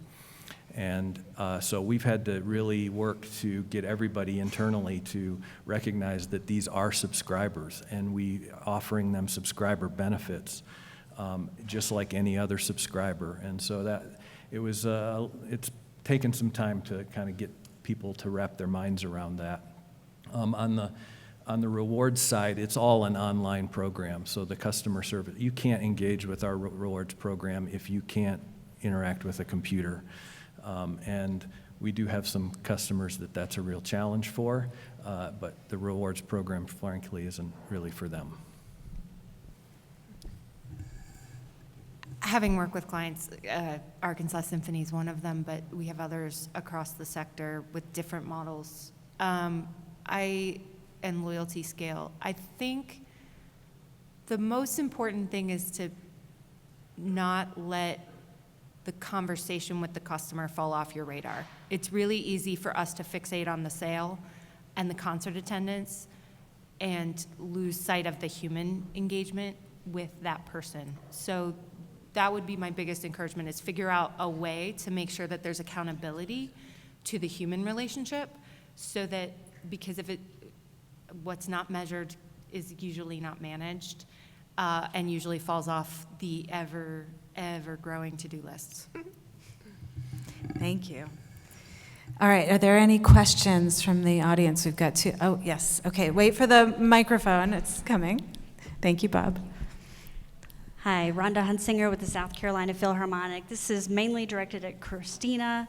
And so we've had to really work to get everybody internally to recognize that these are subscribers, and we offering them subscriber benefits just like any other subscriber. And so that it's taken some time to kind of get people to wrap their minds around that. On the rewards side, it's all an online program, so the customer service, you can't engage with our rewards program if you can't interact with a computer. And we do have some customers that's a real challenge for, but the rewards program, frankly, isn't really for them. Having worked with clients, Arkansas Symphony is one of them, but we have others across the sector with different models. And loyalty scale. I think the most important thing is to not let the conversation with the customer fall off your radar. It's really easy for us to fixate on the sale and the concert attendance and lose sight of the human engagement with that person. So that would be my biggest encouragement, is figure out a way to make sure that there's accountability to the human relationship, so that, because what's not measured is usually not managed, and usually falls off the ever growing to-do lists. Thank you. All right, are there any questions from the audience? We've got two. Oh, yes. Okay, wait for the microphone. It's coming. Thank you, Bob. Hi, Rhonda Hunsinger with the South Carolina Philharmonic. This is mainly directed at Christina.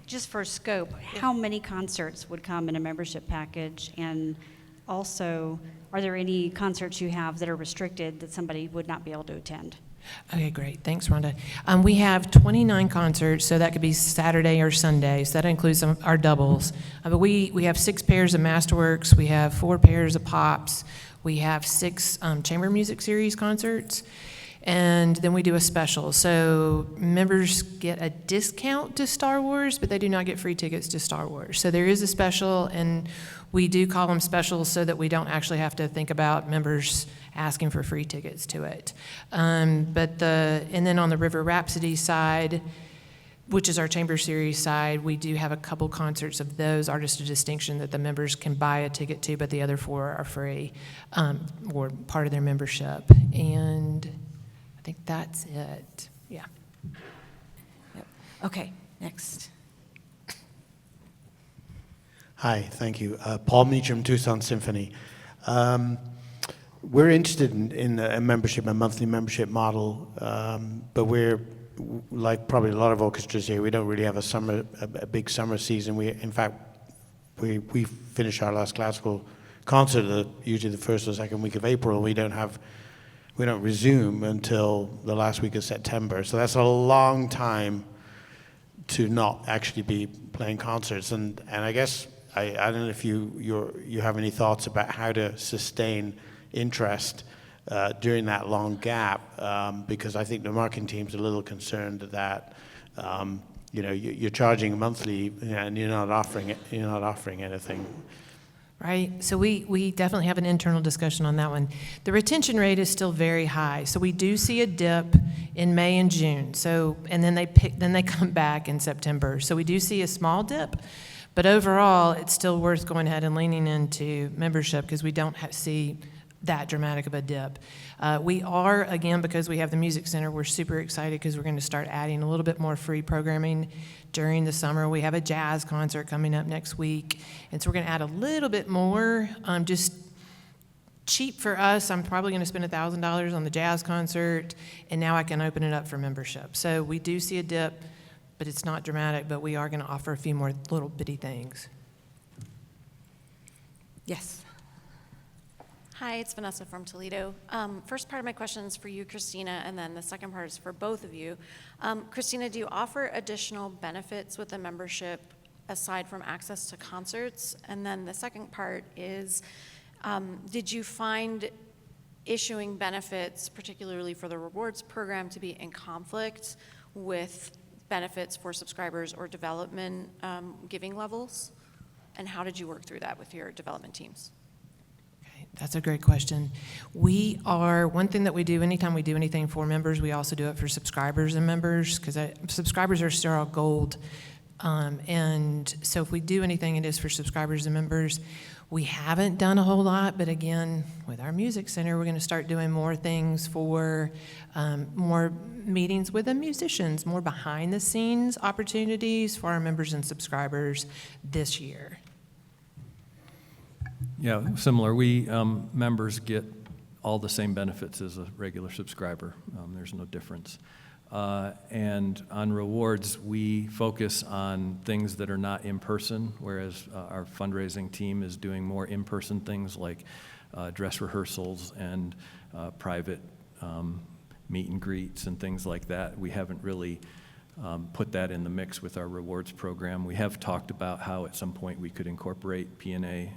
Just for scope, how many concerts would come in a membership package? And also, are there any concerts you have that are restricted that somebody would not be able to attend? Okay, great. Thanks, Rhonda. We have 29 concerts, so that could be Saturday or Sunday. So that includes our doubles. But we have 6 pairs of Masterworks. We have 4 pairs of Pops. We have 6 chamber music series concerts. And then we do a special. So members get a discount to Star Wars, but they do not get free tickets to Star Wars. So there is a special, and we do call them specials so that we don't actually have to think about members asking for free tickets to it. And then on the River Rhapsody side, which is our chamber series side, we do have a couple concerts of those artists of distinction that the members can buy a ticket to, but the other 4 are free, or part of their membership. And I think that's it. Yeah. Yep. Okay, next. Hi, thank you. Paul Meacham, Tucson Symphony. We're interested in a membership, a monthly membership model, but we're, like probably a lot of orchestras here, we don't really have a big summer season. In fact, we finish our last classical concert usually the first or second week of April. We don't resume until the last week of September. So that's a long time to not actually be playing concerts. And I guess I don't know if you have any thoughts about how to sustain interest during that long gap, because I think the marketing team's a little concerned that you're charging monthly and you're not offering anything. Right, so we definitely have an internal discussion on that one. The retention rate is still very high, so we do see a dip in May and June. And then they come back in September. So we do see a small dip, but overall, it's still worth going ahead and leaning into membership because we don't see that dramatic of a dip. We are, again, because we have the Music Center, we're super excited because we're going to start adding a little bit more free programming during the summer. We have a jazz concert coming up next week, and so we're going to add a little bit more. Just cheap for us, I'm probably going to spend $1,000 on the jazz concert, and now I can open it up for membership. So we do see a dip, but it's not dramatic, but we are going to offer a few more little bitty things. Yes. Hi, it's Vanessa from Toledo. First part of my question is for you, Christina, and then the second part is for both of you. Christina, do you offer additional benefits with the membership aside from access to concerts? And then the second part is, did you find issuing benefits, particularly for the rewards program, to be in conflict with benefits for subscribers or development giving levels? And how did you work through that with your development teams? That's a great question. One thing that we do anytime we do anything for members, we also do it for subscribers and members, because subscribers are still our gold. And so if we do anything, it is for subscribers and members. We haven't done a whole lot, but again, with our Music Center, we're going to start doing more things for more meetings with the musicians, more behind-the-scenes opportunities for our members and subscribers this year. Yeah, similar. We, members get all the same benefits as a regular subscriber. There's no difference. And on rewards, we focus on things that are not in person, whereas our fundraising team is doing more in-person things like dress rehearsals and private meet and greets and things like that. We haven't really put that in the mix with our rewards program. We have talked about how at some point we could incorporate P&A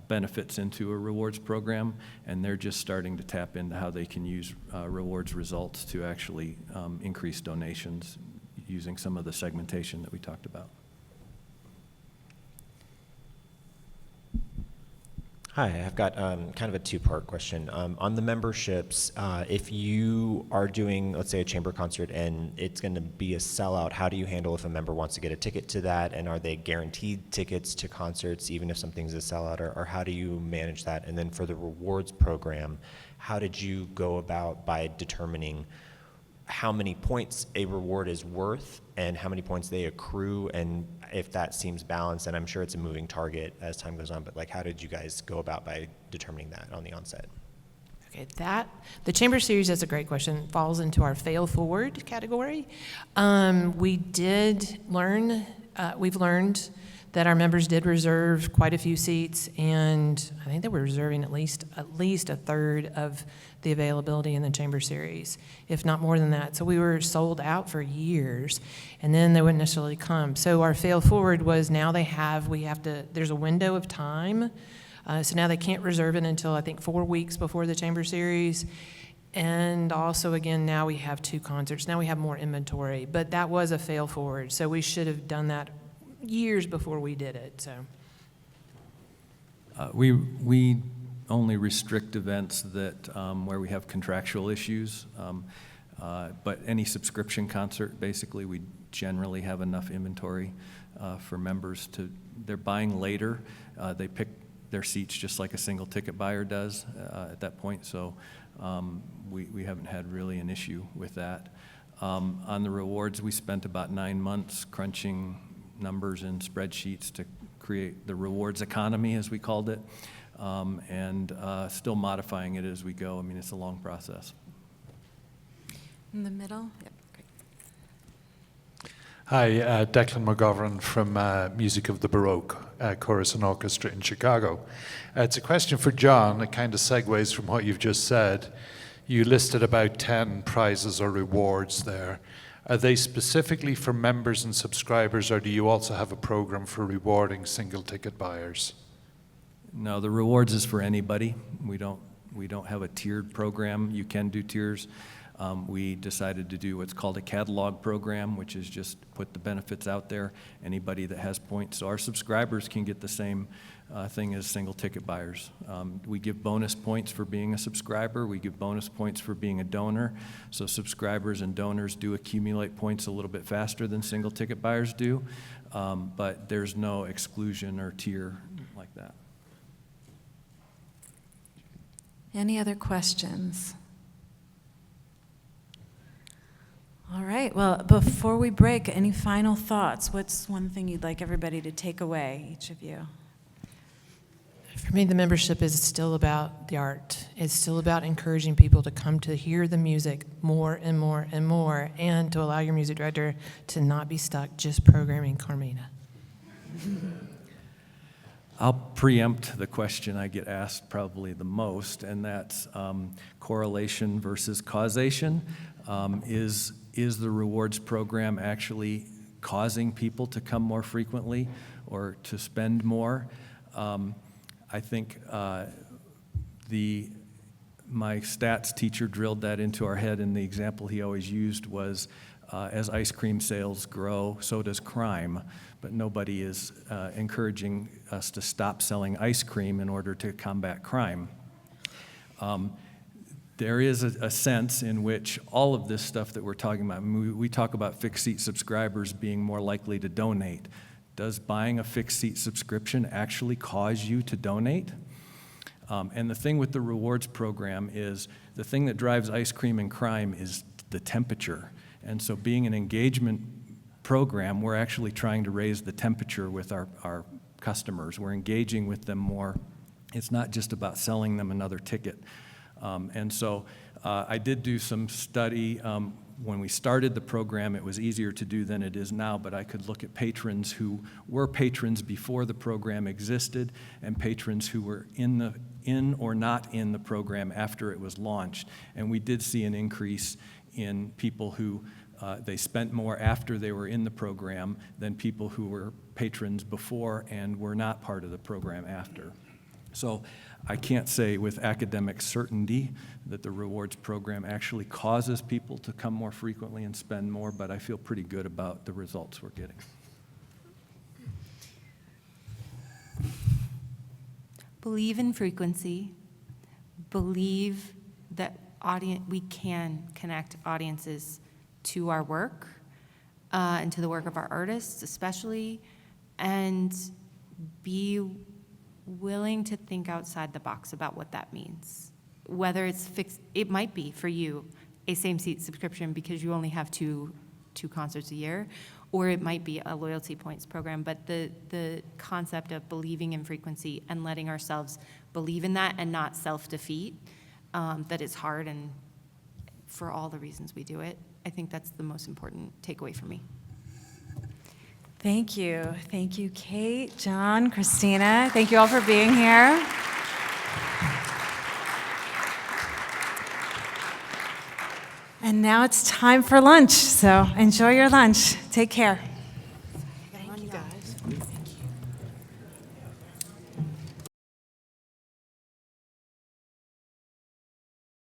benefits into a rewards program, and they're just starting to tap into how they can use rewards results to actually increase donations using some of the segmentation that we talked about. Hi, I've got kind of a two-part question. On the memberships, if you are doing, let's say, a chamber concert and it's going to be a sellout, how do you handle if a member wants to get a ticket to that? And are they guaranteed tickets to concerts even if something's a sellout? Or how do you manage that? And then for the rewards program, how did you go about by determining how many points a reward is worth and how many points they accrue, and if that seems balanced? And I'm sure it's a moving target as time goes on, but like, how did you guys go about by determining that on the onset? Okay, the Chamber Series, that's a great question, falls into our fail forward category. We've learned that our members did reserve quite a few seats, and I think they were reserving at least a third of the availability in the Chamber Series, if not more than that. So we were sold out for years, and then they wouldn't necessarily come. So our fail forward was now there's a window of time So now they can't reserve it until, I think, 4 weeks before the Chamber Series. And also, again, now we have 2 concerts. Now we have more inventory. But that was a fail forward, so we should have done that years before we did it, so. We only restrict events that, where we have contractual issues, but any subscription concert, basically, we generally have enough inventory for members to, they're buying later. They pick their seats just like a single ticket buyer does at that point, so we haven't had really an issue with that. On the rewards, we spent about 9 months crunching numbers in spreadsheets to create the rewards economy, as we called it, and still modifying it as we go. I mean, it's a long process. In the middle? Yep. Hi, Declan McGovern from Music of the Baroque Chorus and Orchestra in Chicago. It's a question for John. It kind of segues from what you've just said. You listed about 10 prizes or rewards there. Are they specifically for members and subscribers, or do you also have a program for rewarding single ticket buyers? No, the rewards is for anybody. We don't have a tiered program. You can do tiers. We decided to do what's called a catalog program, which is just put the benefits out there, anybody that has points. So our subscribers can get the same thing as single ticket buyers. We give bonus points for being a subscriber. We give bonus points for being a donor. So subscribers and donors do accumulate points a little bit faster than single ticket buyers do, but there's no exclusion or tier like that. Any other questions? All right, well, before we break, any final thoughts? What's one thing you'd like everybody to take away, each of you? For me, the membership is still about the art. It's still about encouraging people to come to hear the music more and more and more, and to allow your music director to not be stuck just programming Carmina. I'll preempt the question I get asked probably the most, and that's correlation versus causation. Is the rewards program actually causing people to come more frequently or to spend more? I think my stats teacher drilled that into our head, and the example he always used was, as ice cream sales grow, so does crime, but nobody is encouraging us to stop selling ice cream in order to combat crime. There is a sense in which all of this stuff that we're talking about, we talk about fixed seat subscribers being more likely to donate. Does buying a fixed seat subscription actually cause you to donate? And the thing with the rewards program is the thing that drives ice cream and crime is the temperature. And so being an engagement program, we're actually trying to raise the temperature with our customers. We're engaging with them more. It's not just about selling them another ticket. And so I did do some study. When we started the program, it was easier to do than it is now, but I could look at patrons who were patrons before the program existed and patrons who were in or not in the program after it was launched. And we did see an increase in people who they spent more after they were in the program than people who were patrons before and were not part of the program after. So I can't say with academic certainty that the rewards program actually causes people to come more frequently and spend more, but I feel pretty good about the results we're getting. Believe in frequency. Believe that we can connect audiences to our work and to the work of our artists especially, and be willing to think outside the box about what that means. Whether it's fixed, it might be for you a same-seat subscription because you only have two concerts a year, or it might be a loyalty points program, but the concept of believing in frequency and letting ourselves believe in that and not self-defeat, that it's hard and for all the reasons we do it, I think that's the most important takeaway for me. Thank you. Thank you, Kate, John, Christina. Thank you all for being here. And now it's time for lunch, so enjoy your lunch. Take care. Thank you, guys. Thank you.